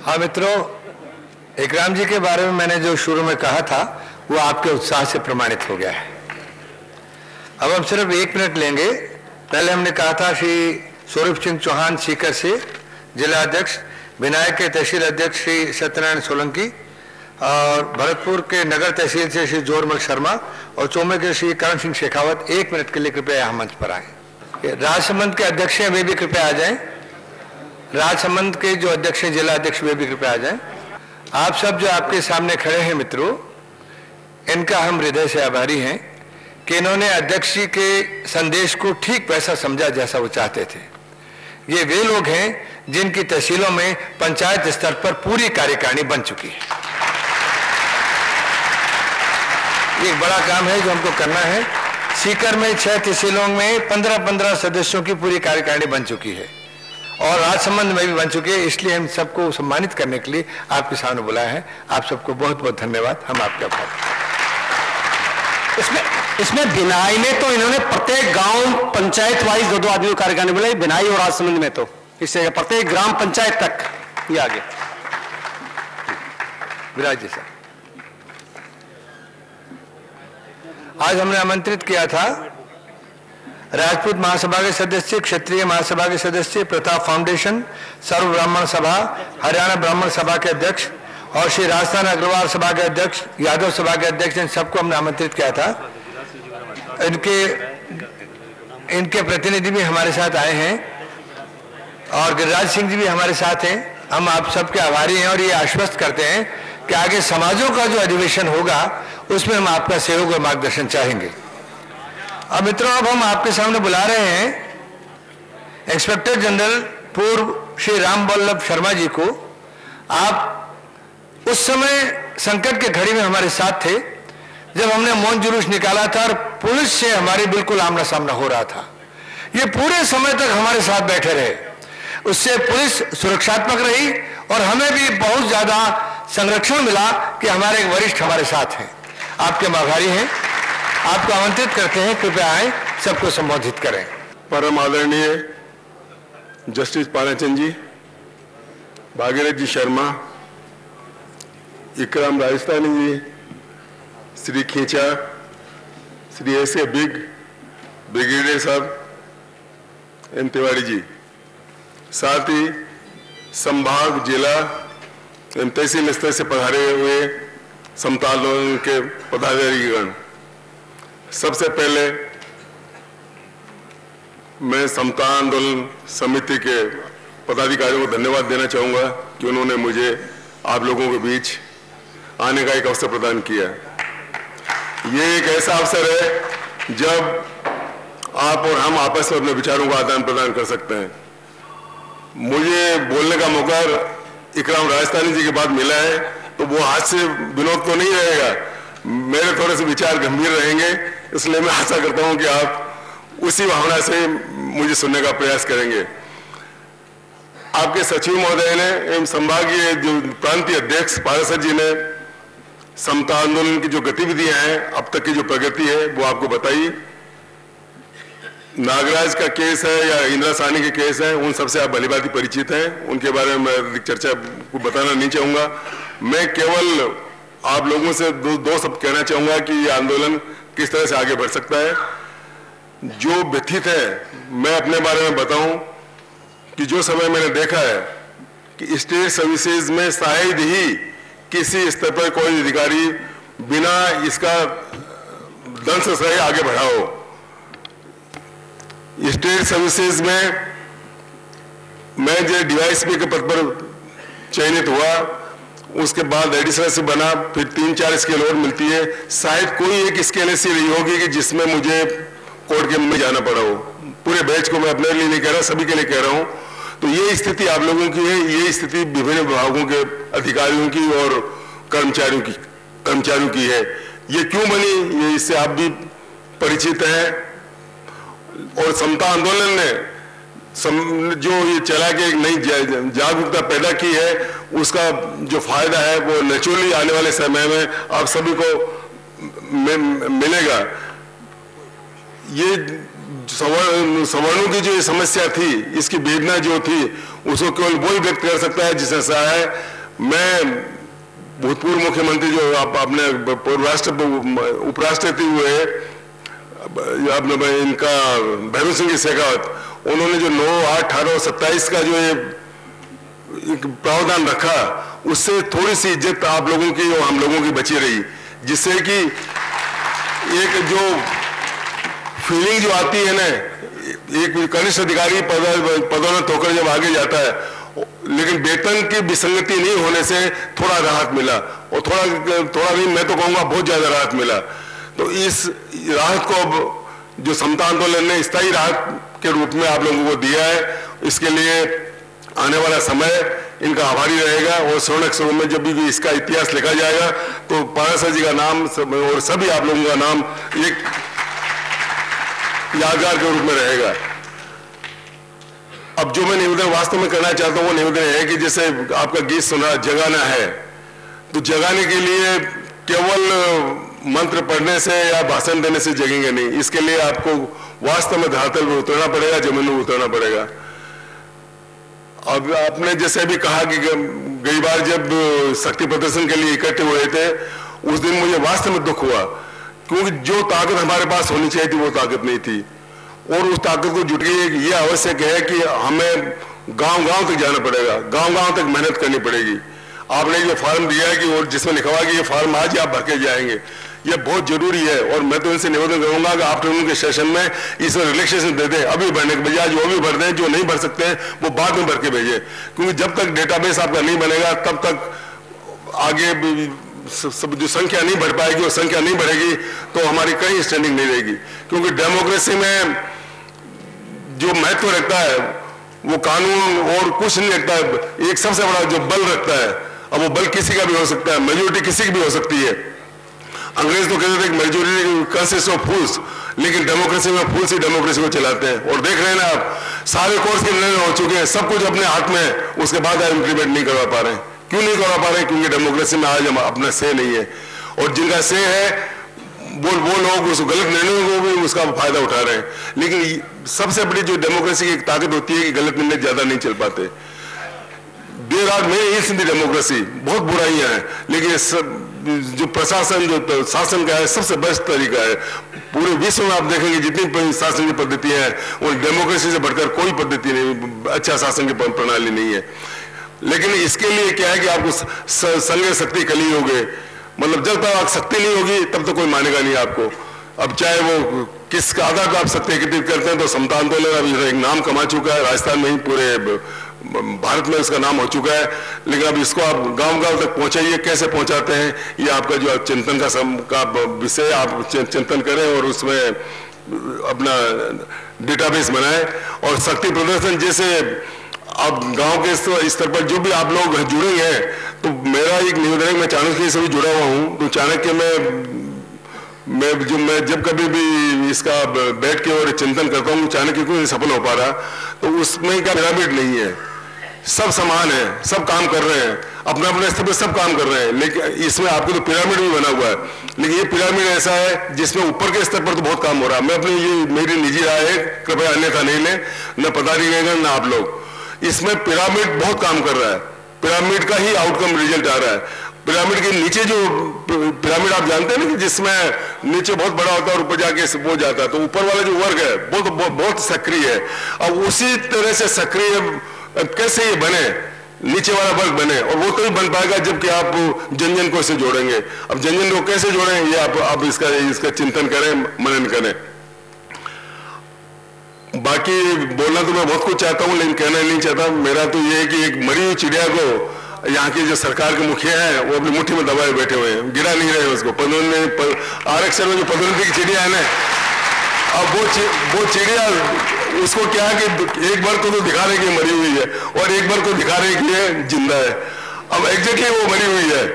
हाँ मित्रों, इकराम जी के बारे में मैंने जो शुरू में कहा था वो आपके उत्साह से प्रमाणित हो गया है। अब हम सिर्फ 1 मिनट लेंगे। पहले हमने कहा था श्री स्वरूप सिंह चौहान सीकर से जिला अध्यक्ष, विनायक के तहसील अध्यक्ष श्री सत्यनारायण सोलंकी, और भरतपुर के नगर तहसील से श्री जोरमल शर्मा, और चौमे के श्री करण सिंह शेखावत 1 मिनट के लिए कृपया यहाँ मंच पर आए। राजसमंद के अध्यक्ष हैं वे भी कृपया आ जाएं। राजसमंद के जो अध्यक्ष हैं, जिला अध्यक्ष, वे भी कृपया आ जाएं। आप सब जो आपके सामने खड़े हैं मित्रों, इनका हम हृदय से आभारी हैं कि इन्होंने अध्यक्ष जी के संदेश को ठीक वैसा समझा जैसा वो चाहते थे। ये वे लोग हैं जिनकी तहसीलों में पंचायत स्तर पर पूरी कार्यकारिणी बन चुकी है। ये एक बड़ा काम है जो हमको करना है। सीकर में 6 तहसीलों में 15-15 सदस्यों की पूरी कार्यकारिणी बन चुकी है और राजसमंद में भी बन चुकी है। इसलिए हम सबको सम्मानित करने के लिए आपके सामने बुलाया है। आप सबको बहुत बहुत धन्यवाद। हम आपके आभारी। इसमें बिनाई में तो इन्होंने प्रत्येक गांव पंचायत वाइज 2-2 आदमियों को कार्यकारिणी बुलाई। बिनाई और राजसमंद में तो इससे प्रत्येक ग्राम पंचायत तक ये आगे। विराज जी सर, आज हमने आमंत्रित किया था राजपूत महासभा के सदस्य, क्षत्रिय महासभा के सदस्य, प्रताप फाउंडेशन, सर्व ब्राह्मण सभा, हरियाणा ब्राह्मण सभा के अध्यक्ष और श्री राजस्थान अग्रवाल सभा के अध्यक्ष, यादव सभा के अध्यक्ष, इन सबको हमने आमंत्रित किया था। इनके प्रतिनिधि भी हमारे साथ आए हैं और गिरिराज सिंह जी भी हमारे साथ हैं। हम आप सबके आभारी हैं और ये आश्वस्त करते हैं कि आगे समाजों का जो अधिवेशन होगा उसमें हम आपका सहयोग और मार्गदर्शन चाहेंगे। अब मित्रों, अब हम आपके सामने बुला रहे हैं इंस्पेक्टर जनरल पूर्व श्री राम वल्लभ शर्मा जी को। आप उस समय संकट के घड़ी में हमारे साथ थे जब हमने मौन जुलूस निकाला था और पुलिस से हमारी बिल्कुल आमना सामना हो रहा था। ये पूरे समय तक हमारे साथ बैठे रहे। उससे पुलिस सुरक्षात्मक रही और हमें भी बहुत ज्यादा संरक्षण मिला कि हमारे एक वरिष्ठ हमारे साथ हैं। आपके आभारी हैं। आपको आमंत्रित करते हैं, कृपया आए, सबको संबोधित करें। परम आदरणीय जस्टिस पानाचंद जी, भागीरथ जी शर्मा, इकराम राजस्थानी जी, श्री खींचा, श्री ऐसे ब्रिगेडियर साहब, एन तिवारी जी, साथ ही संभाग, जिला एवं तहसील स्तर से पधारे हुए समता आंदोलन के पदाधिकारीगण, सबसे पहले मैं समता आंदोलन समिति के पदाधिकारियों को धन्यवाद देना चाहूँगा कि उन्होंने मुझे आप लोगों के बीच आने का एक अवसर प्रदान किया। ये एक ऐसा अवसर है जब आप और हम आपस में अपने विचारों का आदान प्रदान कर सकते हैं। मुझे बोलने का मौका इकराम राजस्थानी जी के बाद मिला है तो वो हाथ से विनोद तो नहीं रहेगा, मेरे थोड़े से विचार गंभीर रहेंगे, इसलिए मैं आशा करता हूं कि आप उसी भावना से मुझे सुनने का प्रयास करेंगे। आपके सचिव महोदय ने एवं संभागीय जो प्रांतीय अध्यक्ष पारासर जी ने समता आंदोलन की जो गतिविधियां हैं, अब तक की जो प्रगति है वो आपको बताई। नागराज का केस है या इंदिरा साहनी के केस है, उन सबसे आप भलीभांति परिचित हैं, उनके बारे में मैं चर्चा को बताना नहीं चाहूंगा। मैं केवल आप लोगों से दो शब्द कहना चाहूंगा कि ये आंदोलन किस तरह से आगे बढ़ सकता है। जो व्यथित है, मैं अपने बारे में बताऊं कि जो समय मैंने देखा है कि स्टेट सर्विसेज में शायद ही किसी स्तर पर कोई अधिकारी बिना इसका दंश सहे आगे बढ़ा हो। स्टेट सर्विसेज में मैं जो डीवाईएसपी के पद पर चयनित हुआ, उसके बाद एडिशनल से बना, फिर 3-4 स्केल और मिलती है। शायद कोई एक स्केल ऐसी रही होगी कि जिसमें मुझे कोर्ट के में जाना पड़ा हो। पूरे बैच को मैं अपने लिए नहीं कह रहा, सभी के लिए कह रहा हूं। तो ये स्थिति आप लोगों की है, ये स्थिति विभिन्न विभागों के अधिकारियों की और कर्मचारियों की है। ये क्यों बनी, ये इससे आप भी परिचित हैं। और समता आंदोलन ने जो ये चला के एक नई जागरूकता पैदा की है, उसका जो फायदा है वो नेचुरली आने वाले समय में आप सभी को मिलेगा। ये सवर्णों की जो समस्या थी, इसकी वेदना जो थी, उसको केवल वही व्यक्त कर सकता है जिसने सहा है। मैं भूतपूर्व मुख्यमंत्री जो अपने उपराष्ट्रपति हुए अपने इनका भैरव सिंह शेखावत, उन्होंने जो 9, 8, 18 और 27 का जो ये प्रावधान रखा, उससे थोड़ी सी इज्जत आप लोगों की और हम लोगों की बची रही, जिससे कि एक जो फीलिंग जो आती है ना, एक कनिष्ठ अधिकारी पदोन्नत होकर जब आगे जाता है, लेकिन वेतन की विसंगति नहीं होने से थोड़ा राहत मिला, और थोड़ा नहीं, मैं तो कहूंगा बहुत ज्यादा राहत मिला। तो इस राहत को अब जो समता आंदोलन ने स्थायी राहत के रूप में आप लोगों को दिया है, इसके लिए आने वाला समय इनका आभारी रहेगा। और स्वर्ण अक्षरों में जब भी इसका इतिहास लिखा जाएगा तो पाराशर जी का नाम और सभी आप लोगों का नाम एक यादगार के रूप में रहेगा। अब जो मैं निवेदन वास्तव में करना चाहता हूं वो निवेदन है कि जैसे आपका गीत सुना जगाना है, तो जगाने के लिए केवल मंत्र पढ़ने से या भाषण देने से जगेंगे नहीं, इसके लिए आपको वास्तव में धरातल पर उतरना पड़ेगा, जमीन में उतरना पड़ेगा। अब आपने जैसे भी कहा कि गई बार जब शक्ति प्रदर्शन के लिए इकट्ठे हुए थे, उस दिन मुझे वास्तव में दुख हुआ, क्योंकि जो ताकत हमारे पास होनी चाहिए थी वो ताकत नहीं थी, और उस ताकत को जुट गई। ये आवश्यक है कि हमें गांव-गांव तक जाना पड़ेगा, गांव-गांव तक मेहनत करनी पड़ेगी। आपने जो फॉर्म दिया है कि और जिसमें लिखा हुआ कि ये फॉर्म आज ही आप भर के जाएंगे, ये बहुत जरूरी है। और मैं तो इनसे निवेदन करूंगा कि आफ्टरनून के सेशन में इसमें रिलैक्सेशन दे दें, अभी भरने के बजाय वो भी भर दें, जो नहीं भर सकते हैं वो बाद में भर के भेजें, क्योंकि जब तक डेटाबेस आपका नहीं बनेगा तब तक आगे सब जो संख्या नहीं बढ़ पाएगी, और संख्या नहीं बढ़ेगी तो हमारी कहीं स्टैंडिंग नहीं रहेगी। क्योंकि डेमोक्रेसी में जो महत्व रखता है वो कानून और कुछ नहीं रखता है, एक सबसे बड़ा जो बल रखता है, अब वो बल किसी का भी हो सकता है, मेजोरिटी किसी की भी हो सकती है। अंग्रेज तो कहते थे मेजोरिटी कंसिस्ट ऑफ फूल्स, लेकिन डेमोक्रेसी में फूल्स ही डेमोक्रेसी को चलाते हैं। और देख रहे हैं ना आप, सारे कोर्स के निर्णय हो चुके हैं, सब कुछ अपने हाथ में है, उसके बाद आप इम्प्लीमेंट नहीं करवा पा रहे हैं। क्यों नहीं करवा पा रहे? क्योंकि डेमोक्रेसी में आज अपना से नहीं है, और जिनका से है वो लोग उस गलत निर्णयों को भी उसका फायदा उठा रहे हैं। लेकिन सबसे बड़ी जो डेमोक्रेसी की ताकत होती है कि गलत निर्णय ज्यादा नहीं चल पाते। There are many ills in the democracy, बहुत बुराइयां हैं, लेकिन जो प्रशासन जो शासन का है सबसे बेस्ट तरीका है। पूरे विश्व में आप देखेंगे जितनी शासन की पद्धतियां हैं, वो डेमोक्रेसी से बढ़कर कोई पद्धति नहीं, अच्छा शासन की प्रणाली नहीं है। लेकिन इसके लिए क्या है कि आपको संघ शक्ति कली होगे, मतलब जब तक आप शक्ति नहीं होगी तब तक कोई मानेगा नहीं आपको। अब चाहे वो किस आधार पर आप शक्ति एकत्रित करते हैं, तो समता आंदोलन अब एक नाम कमा चुका है, राजस्थान में ही पूरे भारत में इसका नाम हो चुका है। लेकिन अब इसको आप गांव-गांव तक पहुंचाइए, कैसे पहुंचाते हैं ये आपका जो चिंतन का विषय, आप चिंतन करें और उसमें अपना डेटाबेस बनाएं। और शक्ति प्रदर्शन जैसे अब गांव के स्तर पर जो भी आप लोग जुड़े हैं, तो मेरा एक निवेदन है, मैं चाणक्य से भी जुड़ा हुआ हूं, तो चाणक्य मैं जब कभी भी इसका बैठ के और चिंतन करता हूं चाणक्य क्यों नहीं सफल हो पा रहा, तो उसमें क्या पिरामिड नहीं है, सब समान है, सब काम कर रहे हैं, अपने अपने स्तर पर सब काम कर रहे हैं। लेकिन इसमें आपको तो पिरामिड भी बना हुआ है, लेकिन ये पिरामिड ऐसा है जिसमें ऊपर के स्तर पर तो बहुत काम हो रहा है। मैं अपनी ये मेरी निजी राय है, कृपया अन्यथा नहीं लें, न पदाधिकारी न आप लोग। इसमें पिरामिड बहुत काम कर रहा है, पिरामिड का ही आउटकम रिजल्ट आ रहा है। पिरामिड के नीचे जो पिरामिड आप जानते हैं ना कि जिसमें नीचे बहुत बड़ा होता है और ऊपर जाके वो जाता है, तो ऊपर वाला जो वर्ग है बहुत सक्रिय है। अब उसी तरह से सक्रिय कैसे ये बने, नीचे वाला वर्ग बने, और वो तो ही बन पाएगा जबकि आप जन जन को इसे जोड़ेंगे। अब जन जन को कैसे जोड़ें ये आप इसका चिंतन करें, मनन करें। बाकी बोलना तो मैं बहुत कुछ चाहता हूं, लेकिन कहना नहीं चाहता। मेरा तो ये है कि एक मरी हुई चिड़िया को यहाँ की जो सरकार के मुखिया है वो अपनी मुट्ठी में दबाए बैठे हुए हैं, गिरा नहीं रहे उसको। आरक्षण में जो पदोन्नति की चिड़िया है ना, अब वो चिड़िया उसको क्या है कि एक बार को तो दिखा रहे कि मरी हुई है और एक बार को दिखा रहे कि ये जिंदा है। अब एग्जैक्टली वो मरी हुई है,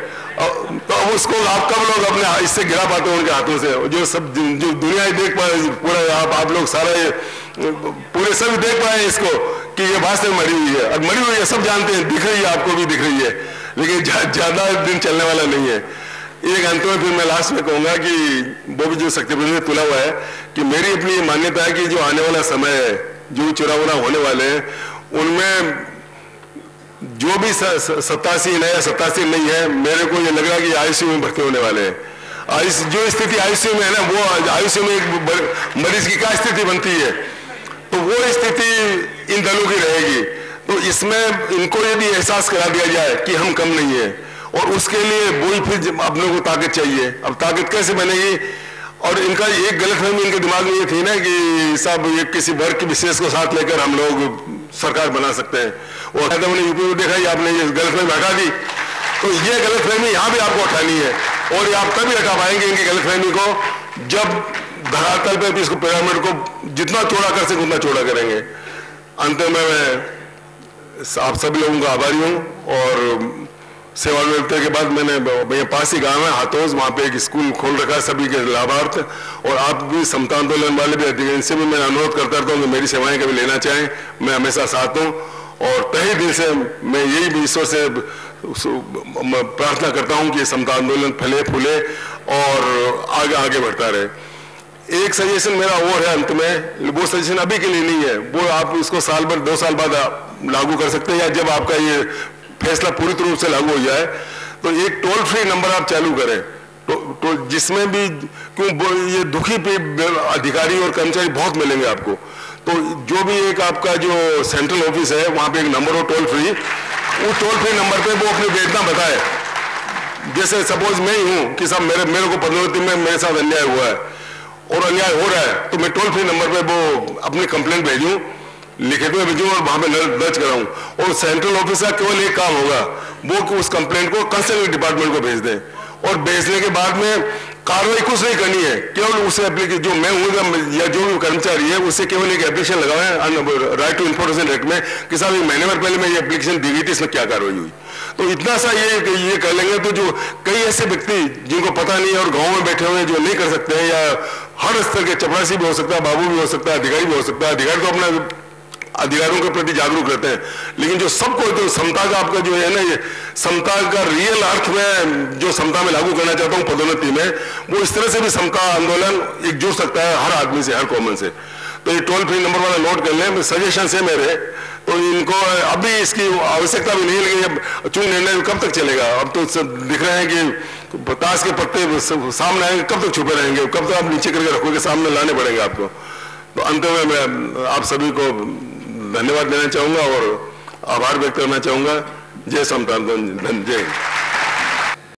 तो अब उसको आप कब लोग अपने इससे गिरा पाते हो उनके हाथों से? जो सब जो दुनिया देख पाए, पूरा आप लोग सारा पूरे सब देख पाए इसको कि ये वास्तव में मरी हुई है। अब मरी हुई है सब जानते हैं, दिख रही है, आपको भी दिख रही है, लेकिन ज्यादा दिन चलने वाला नहीं है। एक अंत में फिर मैं लास्ट में कहूंगा कि वो भी जो शक्ति प्रदर्शन तुला हुआ है कि मेरी अपनी मान्यता है कि जो आने वाला समय है, जो चुनाव होने वाले हैं, उनमें जो भी 87 है या 87 नहीं है, मेरे को ये लग रहा है कि आईसीयू में भर्ती होने वाले हैं। जो स्थिति आईसीयू में है ना, वो आईसीयू में एक मरीज की क्या स्थिति बनती है, तो वो स्थिति इन दलों की रहेगी। तो इसमें इनको यदि एहसास करा दिया जाए कि हम कम नहीं है, और उसके लिए वही फिर अपने को ताकत चाहिए। अब ताकत कैसे बनेगी? और इनका एक गलतफहमी इनके दिमाग में ये थी ना कि साहब ये किसी वर्ग के विशेष को साथ लेकर हम लोग सरकार बना सकते हैं। और हमने यूपी में देखा ही, आपने ये गलतफहमी हटा दी, तो ये गलतफहमी यहाँ भी आपको हटानी है। और ये आप तभी हटा पाएंगे इनकी गलतफहमी को जब धरातल पे भी इसको पिरामिड को जितना चौड़ा कर सके उतना चौड़ा करेंगे। अंत में मैं आप सभी लोगों का आभारी हूँ। और सेवानिवृत्ति के बाद मैंने भैया पास ही गाँव है हाथोस, वहाँ पे एक स्कूल खोल रखा है सभी के लाभार्थ। और आप भी समता आंदोलन वाले भी अधिकारी, इनसे भी मैं अनुरोध करता रहता हूँ कि मेरी सेवाएं कभी लेना चाहें, मैं हमेशा साथ हूँ। और तहे दिल से मैं यही भी ईश्वर से प्रार्थना करता हूँ कि समता आंदोलन फले फूले और आगे आगे बढ़ता रहे। एक सजेशन मेरा और है अंत में, वो सजेशन अभी के लिए नहीं है, वो आप इसको साल भर 2 साल बाद लागू कर सकते हैं, या जब आपका ये फैसला पूरी रूप से लागू हो जाए तो एक टोल फ्री नंबर आप चालू करें, तो जिसमें भी, क्यों ये दुखी पे अधिकारी और कर्मचारी बहुत मिलेंगे आपको, तो जो भी एक आपका जो सेंट्रल ऑफिस है वहां पे एक नंबर हो टोल फ्री, उस टोल फ्री नंबर पे वो अपनी वेदना बताए। जैसे सपोज मैं ही हूँ कि साहब मेरे को पदोन्नति में मेरे साथ अन्याय हुआ है और अन्याय हो रहा है, तो मैं टोल फ्री नंबर पे वो अपनी कंप्लेंट भेजूं, लिखित में भेजूं और वहां पे दर्ज कराऊं। और सेंट्रल ऑफिस का केवल एक काम होगा, वो कि उस कंप्लेंट को कंसर्न डिपार्टमेंट को भेज दें, और भेजने के बाद में कार्रवाई कुछ नहीं करनी है, केवल उसे एप्लीकेशन, जो मैं हूँ या जो भी कर्मचारी है उससे केवल एक एप्लीकेशन लगाए राइट टू इन्फॉर्मेशन एक्ट में कि साहब 1 महीने भर पहले मैं ये एप्लीकेशन दी गई थी, इसमें क्या कार्रवाई हुई। तो इतना सा ये कर लेंगे तो जो कई ऐसे व्यक्ति जिनको पता नहीं है और गाँव में बैठे हुए हैं जो नहीं कर सकते हैं, या हर स्तर के चपरासी भी हो सकता है, बाबू भी हो सकता है, अधिकारी भी हो सकता है, अधिकारी तो अपना अधिकारों के प्रति जागरूक रहते हैं, लेकिन जो सबको जो समता का आपका जो है ना, ये समता का रियल अर्थ में जो समता में लागू करना चाहता हूँ पदोन्नति में, वो इस तरह से भी समता आंदोलन एक जुड़ सकता है हर आदमी से, हर कॉमन से। तो ये टोल फ्री नंबर वाला नोट कर लें, सजेशन है मेरे, तो इनको अभी इसकी आवश्यकता भी नहीं है, लेकिन अब चुन निर्णय कब तक चलेगा? अब तो दिख रहे हैं कि ताश के पत्ते सामने आएंगे, कब तक छुपे रहेंगे, कब तक आप नीचे करके रखोगे, सामने लाने पड़ेंगे आपको। तो अंत में मैं आप सभी को धन्यवाद देना चाहूंगा और आभार व्यक्त करना चाहूंगा। जय समता आंदोलन, जय।